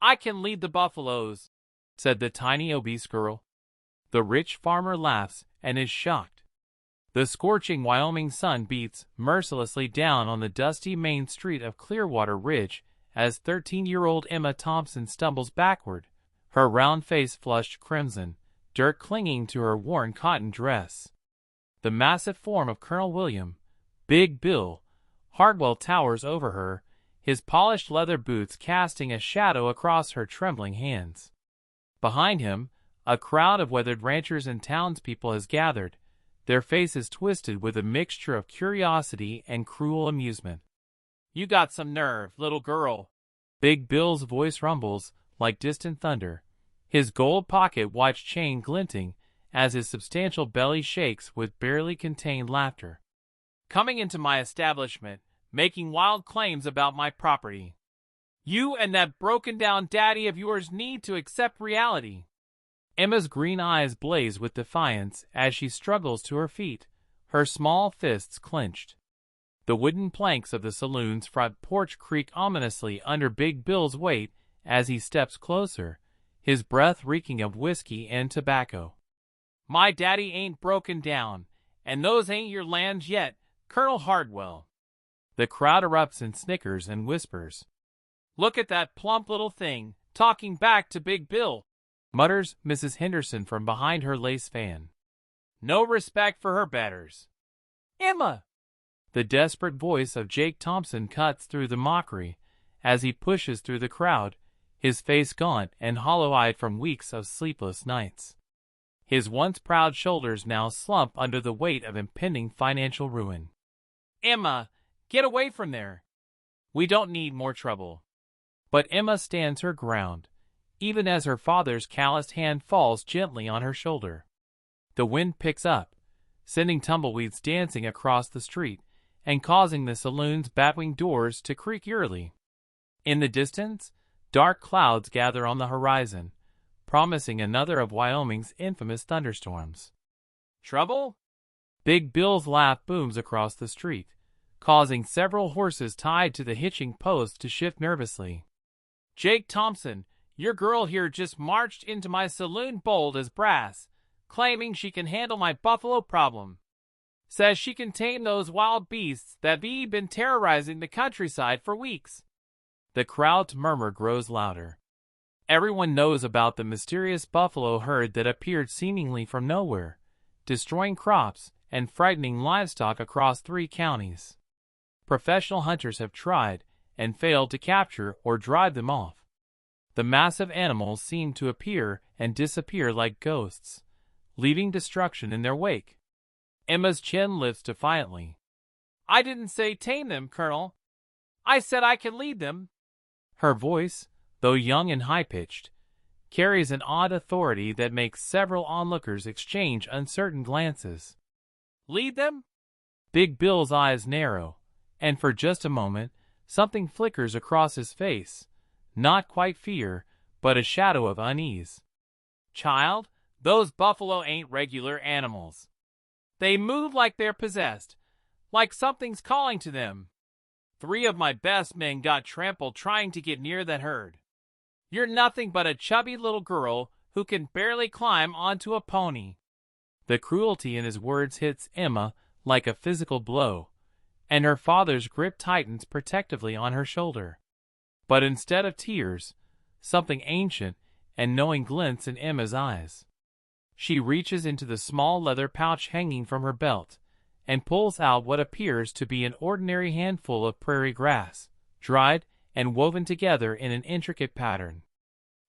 I can lead the buffaloes, said the tiny obese girl. The rich farmer laughs and is shocked. The scorching Wyoming sun beats mercilessly down on the dusty main street of Clearwater Ridge as 13-year-old Emma Thompson stumbles backward, her round face flushed crimson, dirt clinging to her worn cotton dress. The massive form of Colonel William, Big Bill, Hardwell towers over her, his polished leather boots casting a shadow across her trembling hands. Behind him, a crowd of weathered ranchers and townspeople has gathered, their faces twisted with a mixture of curiosity and cruel amusement. "You got some nerve, little girl." Big Bill's voice rumbles like distant thunder, his gold pocket watch chain glinting as his substantial belly shakes with barely contained laughter. "Coming into my establishment, making wild claims about my property. You and that broken-down daddy of yours need to accept reality." Emma's green eyes blaze with defiance as she struggles to her feet, her small fists clenched. The wooden planks of the saloon's front porch creak ominously under Big Bill's weight as he steps closer, his breath reeking of whiskey and tobacco. "My daddy ain't broken down, and those ain't your lands yet, Colonel Hardwell." The crowd erupts in snickers and whispers. "Look at that plump little thing, talking back to Big Bill," mutters Mrs. Henderson from behind her lace fan. "No respect for her betters." "Emma!" The desperate voice of Jake Thompson cuts through the mockery as he pushes through the crowd, his face gaunt and hollow-eyed from weeks of sleepless nights. His once proud shoulders now slump under the weight of impending financial ruin. "Emma, get away from there. We don't need more trouble." But Emma stands her ground, even as her father's calloused hand falls gently on her shoulder. The wind picks up, sending tumbleweeds dancing across the street and causing the saloon's batwing doors to creak eerily. In the distance, dark clouds gather on the horizon, promising another of Wyoming's infamous thunderstorms. "Trouble?" Big Bill's laugh booms across the street, causing several horses tied to the hitching post to shift nervously. "Jake Thompson, your girl here just marched into my saloon bold as brass, claiming she can handle my buffalo problem. Says she can tame those wild beasts that be been terrorizing the countryside for weeks." The crowd's murmur grows louder. Everyone knows about the mysterious buffalo herd that appeared seemingly from nowhere, destroying crops and frightening livestock across 3 counties. Professional hunters have tried and failed to capture or drive them off. The massive animals seem to appear and disappear like ghosts, leaving destruction in their wake. Emma's chin lifts defiantly. "I didn't say tame them, Colonel. I said I can lead them." Her voice, though young and high-pitched, carries an odd authority that makes several onlookers exchange uncertain glances. "Lead them?" Big Bill's eyes narrow, and for just a moment, something flickers across his face, not quite fear, but a shadow of unease. "Child, those buffalo ain't regular animals. They move like they're possessed, like something's calling to them. 3 of my best men got trampled trying to get near that herd. You're nothing but a chubby little girl who can barely climb onto a pony." The cruelty in his words hits Emma like a physical blow, and her father's grip tightens protectively on her shoulder. But instead of tears, something ancient and knowing glints in Emma's eyes. She reaches into the small leather pouch hanging from her belt and pulls out what appears to be an ordinary handful of prairie grass, dried and woven together in an intricate pattern.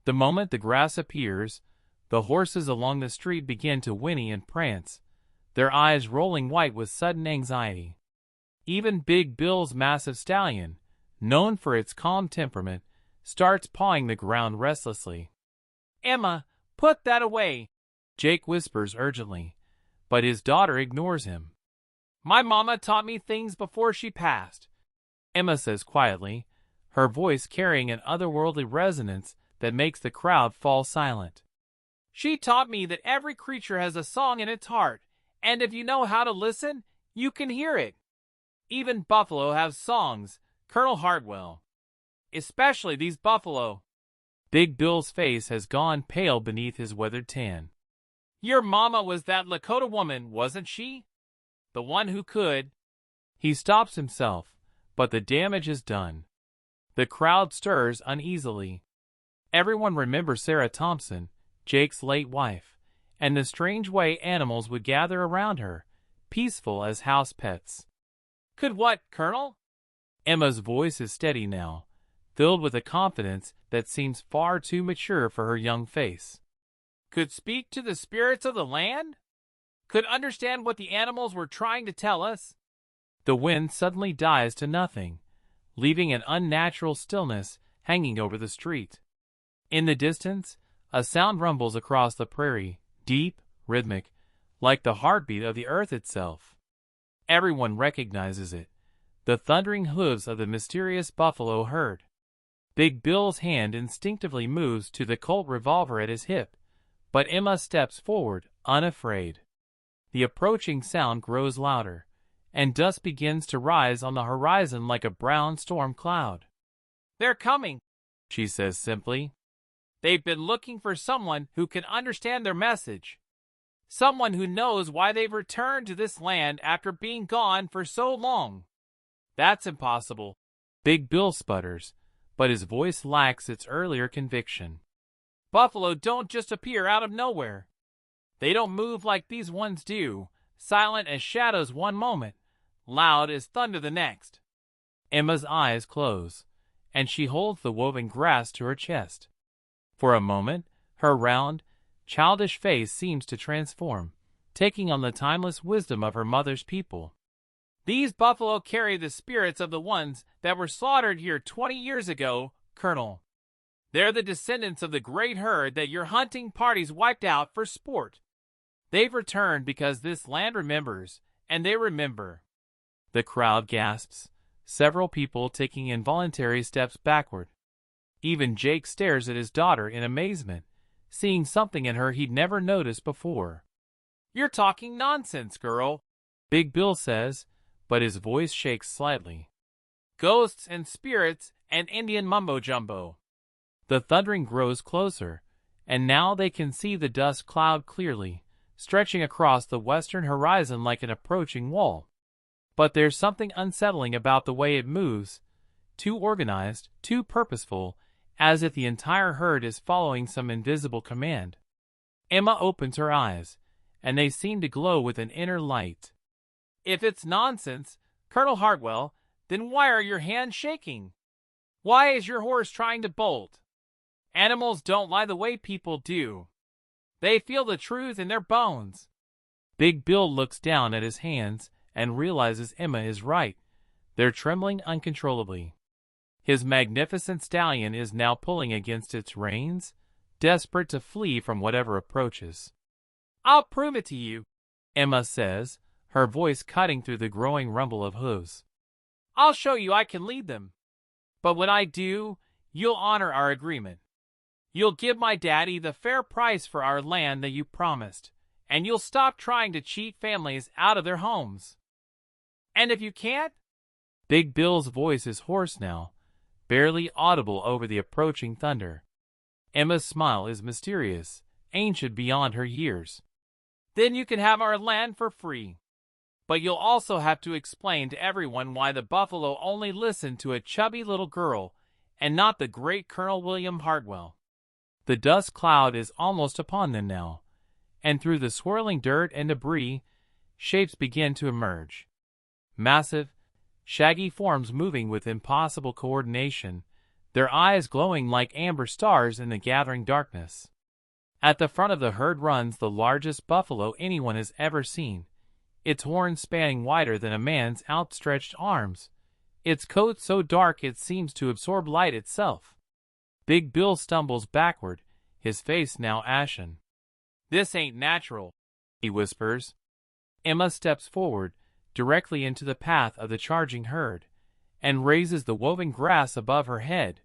The moment the grass appears, the horses along the street begin to whinny and prance, their eyes rolling white with sudden anxiety. Even Big Bill's massive stallion, known for its calm temperament, starts pawing the ground restlessly. "Emma, put that away," Jake whispers urgently, but his daughter ignores him. "My mama taught me things before she passed," Emma says quietly, her voice carrying an otherworldly resonance that makes the crowd fall silent. "She taught me that every creature has a song in its heart, and if you know how to listen, you can hear it. Even buffalo have songs, Colonel Hardwell. Especially these buffalo." Big Bill's face has gone pale beneath his weathered tan. Your mama was that Lakota woman, wasn't she? The one who could. He stops himself, but the damage is done. The crowd stirs uneasily. Everyone remembers Sarah Thompson, Jake's late wife, and the strange way animals would gather around her, peaceful as house pets. Could what, Colonel? Emma's voice is steady now, filled with a confidence that seems far too mature for her young face. Could speak to the spirits of the land? Could understand what the animals were trying to tell us? The wind suddenly dies to nothing, leaving an unnatural stillness hanging over the street. In the distance, a sound rumbles across the prairie, deep, rhythmic, like the heartbeat of the earth itself. Everyone recognizes it, the thundering hooves of the mysterious buffalo herd. Big Bill's hand instinctively moves to the Colt revolver at his hip, but Emma steps forward, unafraid. The approaching sound grows louder, and dust begins to rise on the horizon like a brown storm cloud. They're coming, she says simply. They've been looking for someone who can understand their message. Someone who knows why they've returned to this land after being gone for so long. That's impossible. Big Bill sputters, but his voice lacks its earlier conviction. Buffalo don't just appear out of nowhere. They don't move like these ones do, silent as shadows one moment, loud as thunder the next. Emma's eyes close, and she holds the woven grass to her chest. For a moment, her round, childish face seems to transform, taking on the timeless wisdom of her mother's people. These buffalo carry the spirits of the ones that were slaughtered here 20 years ago, Colonel. They're the descendants of the great herd that your hunting parties wiped out for sport. They've returned because this land remembers, and they remember. The crowd gasps, several people taking involuntary steps backward. Even Jake stares at his daughter in amazement, seeing something in her he'd never noticed before. You're talking nonsense, girl, Big Bill says, but his voice shakes slightly. Ghosts and spirits and Indian mumbo-jumbo. The thundering grows closer, and now they can see the dust cloud clearly, stretching across the western horizon like an approaching wall. But there's something unsettling about the way it moves, too organized, too purposeful, as if the entire herd is following some invisible command. Emma opens her eyes, and they seem to glow with an inner light. If it's nonsense, Colonel Hartwell, then why are your hands shaking? Why is your horse trying to bolt? Animals don't lie the way people do. They feel the truth in their bones. Big Bill looks down at his hands and realizes Emma is right. They're trembling uncontrollably. His magnificent stallion is now pulling against its reins, desperate to flee from whatever approaches. I'll prove it to you, Emma says, her voice cutting through the growing rumble of hooves. I'll show you I can lead them. But when I do, you'll honor our agreement. You'll give my daddy the fair price for our land that you promised, and you'll stop trying to cheat families out of their homes. And if you can't? Big Bill's voice is hoarse now, barely audible over the approaching thunder. Emma's smile is mysterious, ancient beyond her years. Then you can have our land for free. But you'll also have to explain to everyone why the buffalo only listened to a chubby little girl and not the great Colonel William Hartwell. The dust cloud is almost upon them now, and through the swirling dirt and debris, shapes begin to emerge. Massive, shaggy forms moving with impossible coordination, their eyes glowing like amber stars in the gathering darkness. At the front of the herd runs the largest buffalo anyone has ever seen, its horns spanning wider than a man's outstretched arms, its coat so dark it seems to absorb light itself. Big Bill stumbles backward, his face now ashen. This ain't natural, he whispers. Emma steps forward, directly into the path of the charging herd, and raises the woven grass above her head.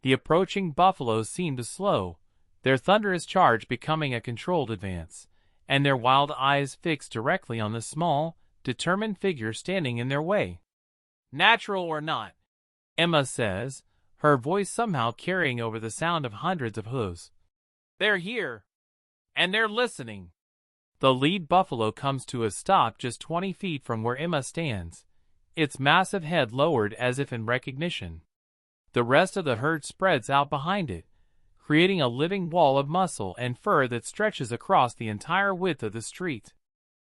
The approaching buffaloes seem to slow, their thunderous charge becoming a controlled advance, and their wild eyes fixed directly on the small, determined figure standing in their way. Natural or not, Emma says, her voice somehow carrying over the sound of hundreds of hooves. "They're here, and they're listening." The lead buffalo comes to a stop just 20 feet from where Emma stands, its massive head lowered as if in recognition. The rest of the herd spreads out behind it, creating a living wall of muscle and fur that stretches across the entire width of the street.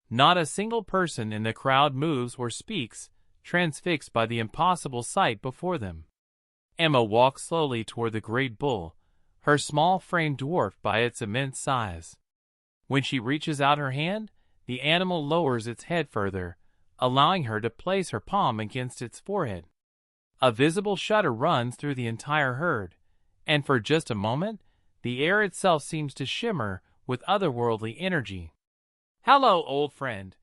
Not a single person in the crowd moves or speaks, transfixed by the impossible sight before them. Emma walks slowly toward the great bull, her small frame dwarfed by its immense size. When she reaches out her hand, the animal lowers its head further, allowing her to place her palm against its forehead. A visible shudder runs through the entire herd, and for just a moment, the air itself seems to shimmer with otherworldly energy. "Hello, old friend,"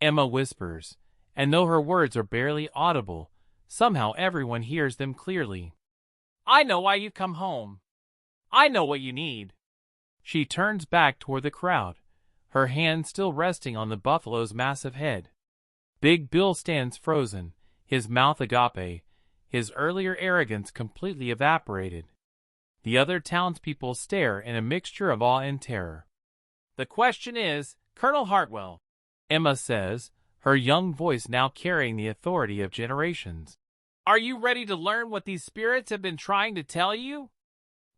Emma whispers, and though her words are barely audible, somehow everyone hears them clearly. "I know why you come home. I know what you need." She turns back toward the crowd, her hand still resting on the buffalo's massive head. Big Bill stands frozen, his mouth agape, his earlier arrogance completely evaporated. The other townspeople stare in a mixture of awe and terror. "The question is, Colonel Hartwell," Emma says, her young voice now carrying the authority of generations, "are you ready to learn what these spirits have been trying to tell you?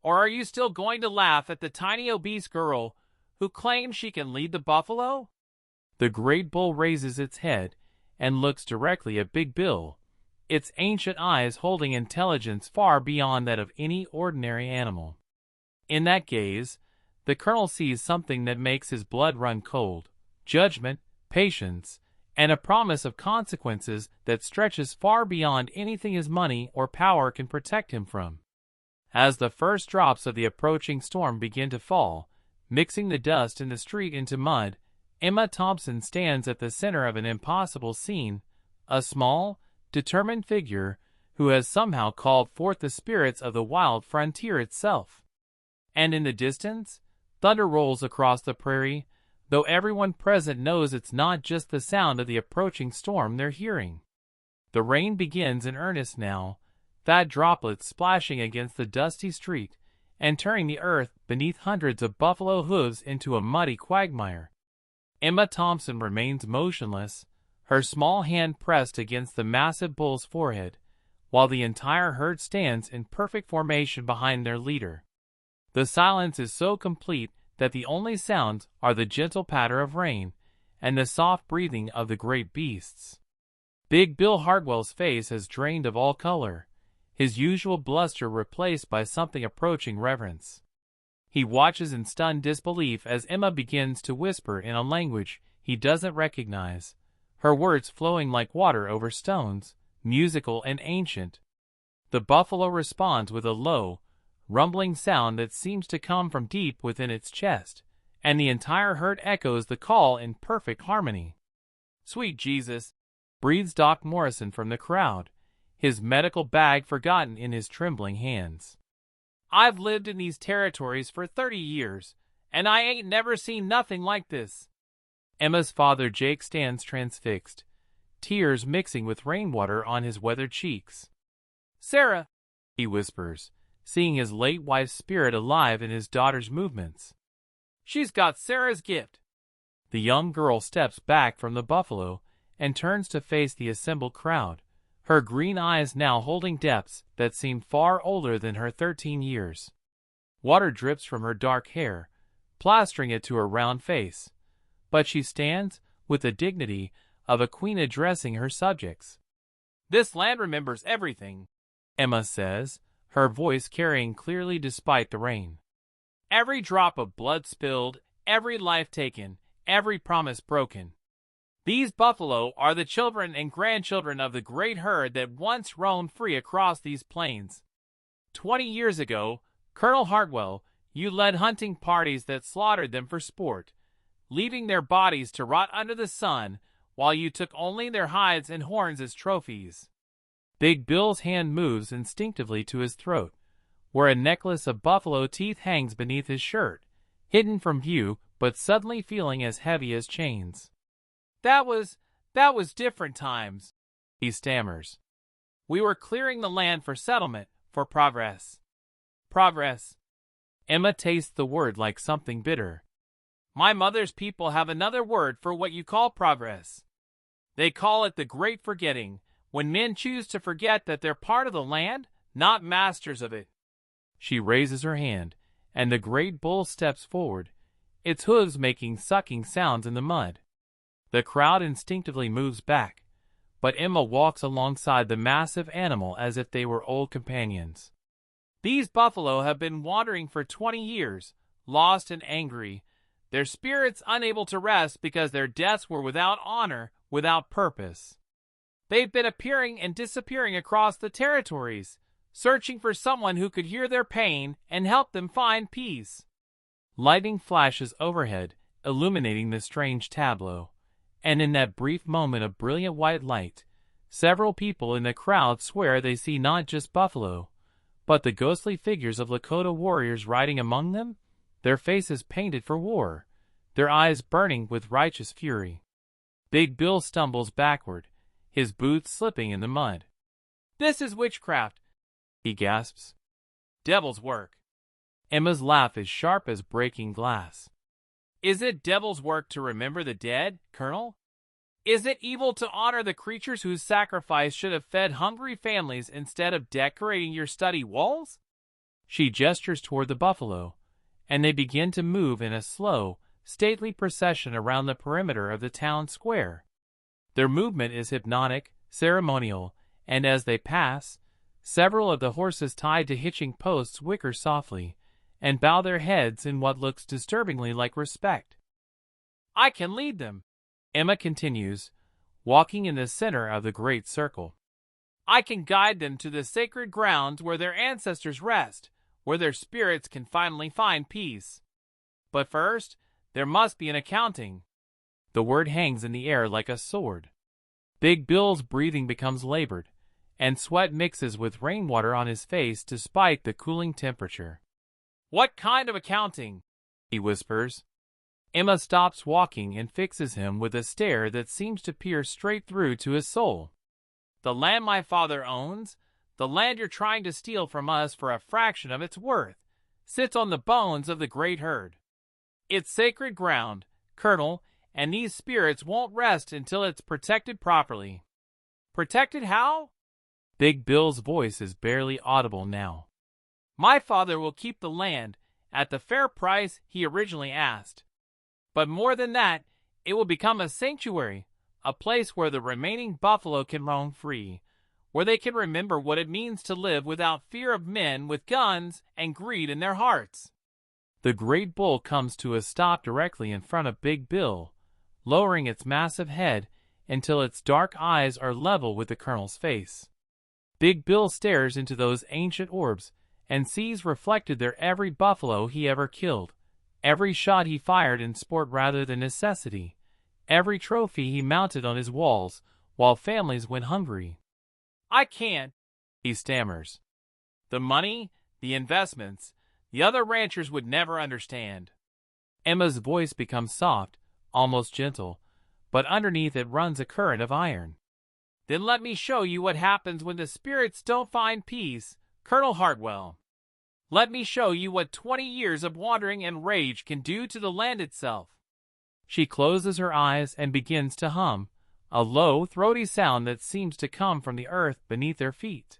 Or are you still going to laugh at the tiny obese girl who claims she can lead the buffalo?" The great bull raises its head and looks directly at Big Bill, its ancient eyes holding intelligence far beyond that of any ordinary animal. In that gaze, the colonel sees something that makes his blood run cold: judgment, patience, and a promise of consequences that stretches far beyond anything his money or power can protect him from. As the first drops of the approaching storm begin to fall, mixing the dust in the street into mud, Emma Thompson stands at the center of an impossible scene, a small, determined figure who has somehow called forth the spirits of the wild frontier itself. And in the distance, thunder rolls across the prairie, though everyone present knows it's not just the sound of the approaching storm they're hearing. The rain begins in earnest now, fat droplets splashing against the dusty street and turning the earth beneath hundreds of buffalo hooves into a muddy quagmire. Emma Thompson remains motionless, her small hand pressed against the massive bull's forehead, while the entire herd stands in perfect formation behind their leader. The silence is so complete that the only sounds are the gentle patter of rain and the soft breathing of the great beasts. Big Bill Hartwell's face has drained of all color, his usual bluster replaced by something approaching reverence. He watches in stunned disbelief as Emma begins to whisper in a language he doesn't recognize, her words flowing like water over stones, musical and ancient. The buffalo responds with a low, rumbling sound that seems to come from deep within its chest, and the entire herd echoes the call in perfect harmony. "Sweet Jesus," breathes Doc Morrison from the crowd, his medical bag forgotten in his trembling hands. "I've lived in these territories for 30 years, and I ain't never seen nothing like this." Emma's father Jake stands transfixed, tears mixing with rainwater on his weathered cheeks. "Sarah," he whispers, seeing his late wife's spirit alive in his daughter's movements. "She's got Sarah's gift." The young girl steps back from the buffalo and turns to face the assembled crowd, her green eyes now holding depths that seem far older than her 13 years. Water drips from her dark hair, plastering it to her round face, but she stands with the dignity of a queen addressing her subjects. "This land remembers everything," Emma says, her voice carrying clearly despite the rain. "Every drop of blood spilled, every life taken, every promise broken. These buffalo are the children and grandchildren of the great herd that once roamed free across these plains. 20 years ago, Colonel Hartwell, you led hunting parties that slaughtered them for sport, leaving their bodies to rot under the sun while you took only their hides and horns as trophies." Big Bill's hand moves instinctively to his throat, where a necklace of buffalo teeth hangs beneath his shirt, hidden from view but suddenly feeling as heavy as chains. That was different times," he stammers. "We were clearing the land for settlement, for progress. Progress. Emma tastes the word like something bitter. My mother's people have another word for what you call progress. They call it the great forgetting, when men choose to forget that they're part of the land, not masters of it. She raises her hand, and the great bull steps forward, its hooves making sucking sounds in the mud. The crowd instinctively moves back, but Emma walks alongside the massive animal as if they were old companions. These buffalo have been wandering for 20 years, lost and angry, their spirits unable to rest because their deaths were without honor, without purpose. They've been appearing and disappearing across the territories, searching for someone who could hear their pain and help them find peace. Lightning flashes overhead, illuminating the strange tableau, and in that brief moment of brilliant white light, several people in the crowd swear they see not just buffalo, but the ghostly figures of Lakota warriors riding among them, their faces painted for war, their eyes burning with righteous fury. Big Bill stumbles backward, his boots slipping in the mud. "This is witchcraft," he gasps. "Devil's work." Emma's laugh is sharp as breaking glass. "Is it devil's work to remember the dead, Colonel? Is it evil to honor the creatures whose sacrifice should have fed hungry families instead of decorating your study walls?" She gestures toward the buffalo, and they begin to move in a slow, stately procession around the perimeter of the town square. Their movement is hypnotic, ceremonial, and as they pass, several of the horses tied to hitching posts whicker softly and bow their heads in what looks disturbingly like respect. "I can lead them," Emma continues, walking in the center of the great circle. "I can guide them to the sacred grounds where their ancestors rest, where their spirits can finally find peace. But first, there must be an accounting." The word hangs in the air like a sword. Big Bill's breathing becomes labored, and sweat mixes with rainwater on his face despite the cooling temperature. "What kind of accounting?" he whispers. Emma stops walking and fixes him with a stare that seems to pierce straight through to his soul. "The land my father owns, the land you're trying to steal from us for a fraction of its worth, sits on the bones of the great herd. It's sacred ground, Colonel, and these spirits won't rest until it's protected properly." "Protected how?" Big Bill's voice is barely audible now. "My father will keep the land at the fair price he originally asked. But more than that, it will become a sanctuary, a place where the remaining buffalo can roam free, where they can remember what it means to live without fear of men with guns and greed in their hearts." The great bull comes to a stop directly in front of Big Bill, lowering its massive head until its dark eyes are level with the colonel's face. Big Bill stares into those ancient orbs and sees reflected there every buffalo he ever killed, every shot he fired in sport rather than necessity, every trophy he mounted on his walls while families went hungry. "I can't," he stammers. "The money, the investments, the other ranchers would never understand." Emma's voice becomes soft, almost gentle, but underneath it runs a current of iron. "Then let me show you what happens when the spirits don't find peace, Colonel Hartwell. Let me show you what 20 years of wandering and rage can do to the land itself." She closes her eyes and begins to hum, a low, throaty sound that seems to come from the earth beneath their feet.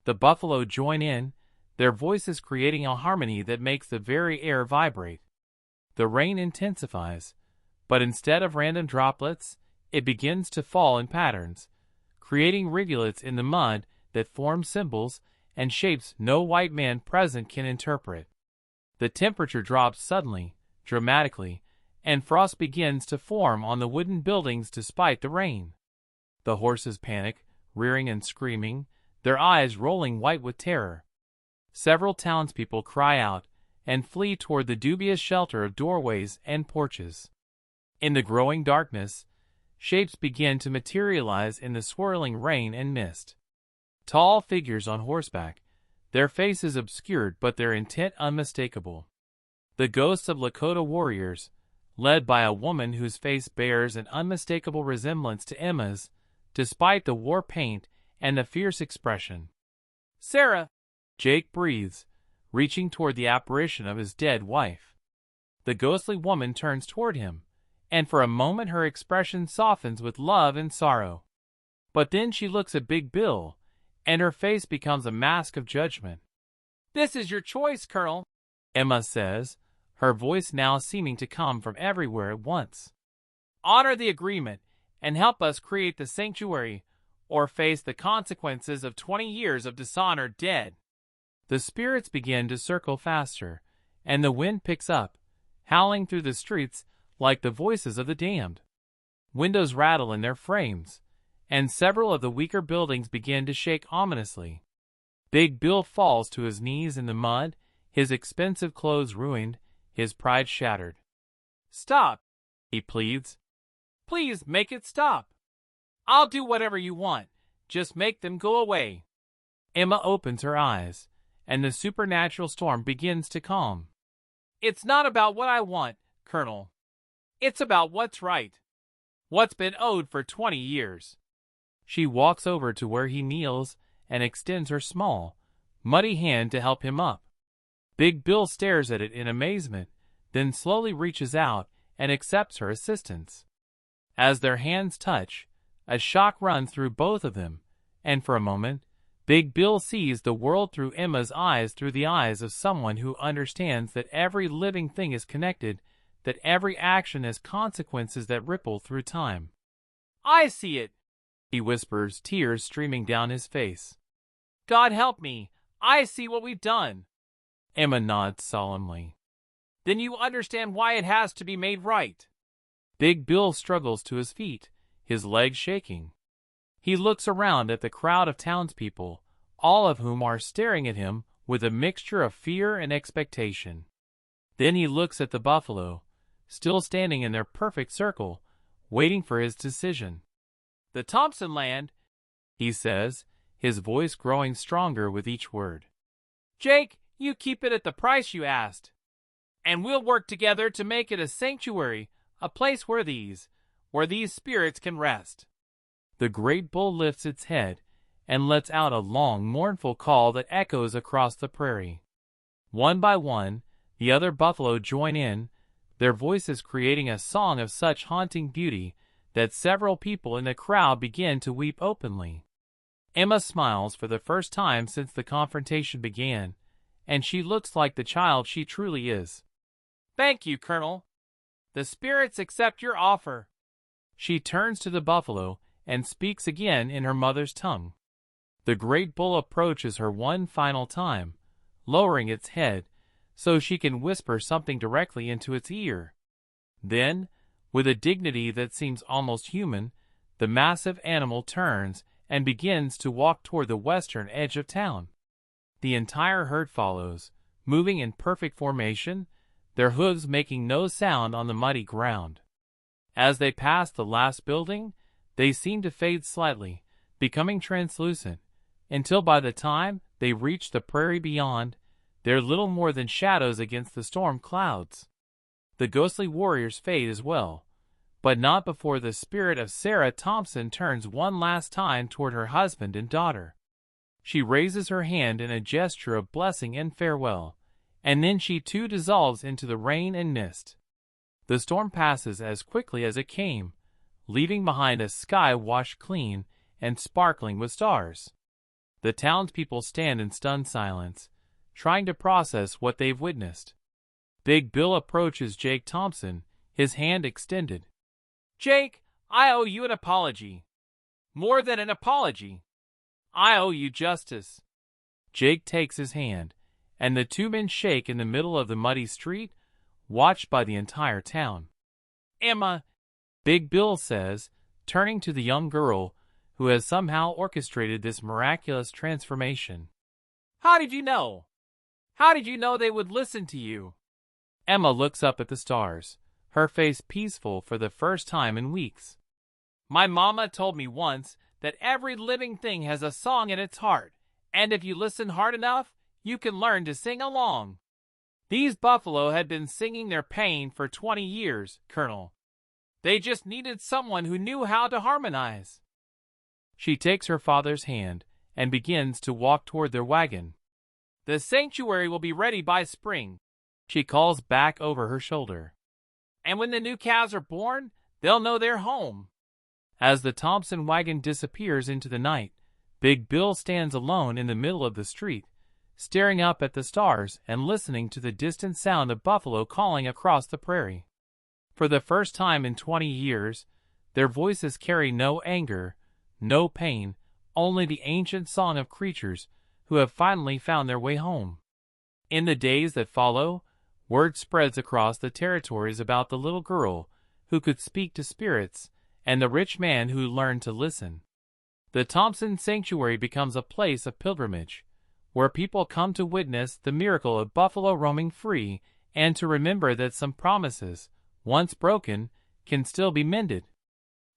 The buffalo join in, their voices creating a harmony that makes the very air vibrate. The rain intensifies, but instead of random droplets, it begins to fall in patterns, creating rivulets in the mud that form symbols and shapes no white man present can interpret. The temperature drops suddenly, dramatically, and frost begins to form on the wooden buildings despite the rain. The horses panic, rearing and screaming, their eyes rolling white with terror. Several townspeople cry out and flee toward the dubious shelter of doorways and porches. In the growing darkness, shapes begin to materialize in the swirling rain and mist. Tall figures on horseback, their faces obscured but their intent unmistakable. The ghosts of Lakota warriors, led by a woman whose face bears an unmistakable resemblance to Emma's, despite the war paint and the fierce expression. "Sarah," Jake breathes, reaching toward the apparition of his dead wife. The ghostly woman turns toward him, and for a moment her expression softens with love and sorrow. But then she looks at Big Bill, and her face becomes a mask of judgment. "This is your choice, Colonel," Emma says, her voice now seeming to come from everywhere at once. "Honor the agreement and help us create the sanctuary, or face the consequences of 20 years of dishonor dead." The spirits begin to circle faster, and the wind picks up, howling through the streets like the voices of the damned. Windows rattle in their frames, and several of the weaker buildings begin to shake ominously. Big Bill falls to his knees in the mud, his expensive clothes ruined, his pride shattered. "Stop," he pleads. "Please make it stop. I'll do whatever you want. Just make them go away." Emma opens her eyes, and the supernatural storm begins to calm. "It's not about what I want, Colonel. It's about what's right. What's been owed for 20 years. She walks over to where he kneels and extends her small, muddy hand to help him up. Big Bill stares at it in amazement, then slowly reaches out and accepts her assistance. As their hands touch, a shock runs through both of them, and for a moment, Big Bill sees the world through Emma's eyes, through the eyes of someone who understands that every living thing is connected, that every action has consequences that ripple through time. "I see it," he whispers, tears streaming down his face. "God help me, I see what we've done." Emma nods solemnly. "Then you understand why it has to be made right." Big Bill struggles to his feet, his legs shaking. He looks around at the crowd of townspeople, all of whom are staring at him with a mixture of fear and expectation. Then he looks at the buffalo, still standing in their perfect circle, waiting for his decision. "The Thompson land," he says, his voice growing stronger with each word. "Jake, you keep it at the price you asked, and we'll work together to make it a sanctuary, a place where these spirits can rest." The great bull lifts its head and lets out a long, mournful call that echoes across the prairie. One by one, the other buffalo join in, their voices creating a song of such haunting beauty that several people in the crowd begin to weep openly. Emma smiles for the first time since the confrontation began, and she looks like the child she truly is. "Thank you, Colonel. The spirits accept your offer." She turns to the buffalo and speaks again in her mother's tongue. The great bull approaches her one final time, lowering its head so she can whisper something directly into its ear. Then, with a dignity that seems almost human, the massive animal turns and begins to walk toward the western edge of town. The entire herd follows, moving in perfect formation, their hooves making no sound on the muddy ground. As they pass the last building, they seem to fade slightly, becoming translucent, until by the time they reach the prairie beyond, they're little more than shadows against the storm clouds. The ghostly warriors fade as well, but not before the spirit of Sarah Thompson turns one last time toward her husband and daughter. She raises her hand in a gesture of blessing and farewell, and then she too dissolves into the rain and mist. The storm passes as quickly as it came, leaving behind a sky washed clean and sparkling with stars. The townspeople stand in stunned silence, trying to process what they've witnessed. Big Bill approaches Jake Thompson, his hand extended. "Jake, I owe you an apology. More than an apology. I owe you justice." Jake takes his hand, and the two men shake in the middle of the muddy street, watched by the entire town. "Emma," Big Bill says, turning to the young girl who has somehow orchestrated this miraculous transformation. "How did you know? How did you know they would listen to you?" Emma looks up at the stars, her face peaceful for the first time in weeks. "My mama told me once that every living thing has a song in its heart, and if you listen hard enough, you can learn to sing along. These buffalo had been singing their pain for 20 years, Colonel. They just needed someone who knew how to harmonize." She takes her father's hand and begins to walk toward their wagon. The sanctuary will be ready by spring, she calls back over her shoulder. And when the new calves are born, they'll know they're home. As the Thompson wagon disappears into the night, Big Bill stands alone in the middle of the street, staring up at the stars and listening to the distant sound of buffalo calling across the prairie. For the first time in 20 years, their voices carry no anger, no pain, only the ancient song of creatures who have finally found their way home. In the days that follow, word spreads across the territories about the little girl who could speak to spirits and the rich man who learned to listen. The Thompson Sanctuary becomes a place of pilgrimage, where people come to witness the miracle of buffalo roaming free and to remember that some promises, once broken, can still be mended.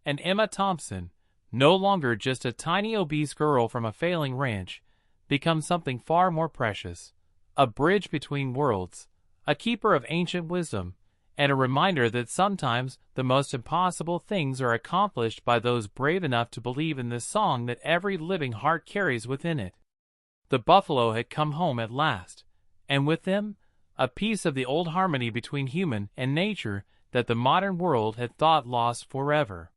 And Emma Thompson, no longer just a tiny obese girl from a failing ranch, becomes something far more precious, a bridge between worlds, a keeper of ancient wisdom, and a reminder that sometimes the most impossible things are accomplished by those brave enough to believe in the song that every living heart carries within it. The buffalo had come home at last, and with them, a piece of the old harmony between human and nature that the modern world had thought lost forever.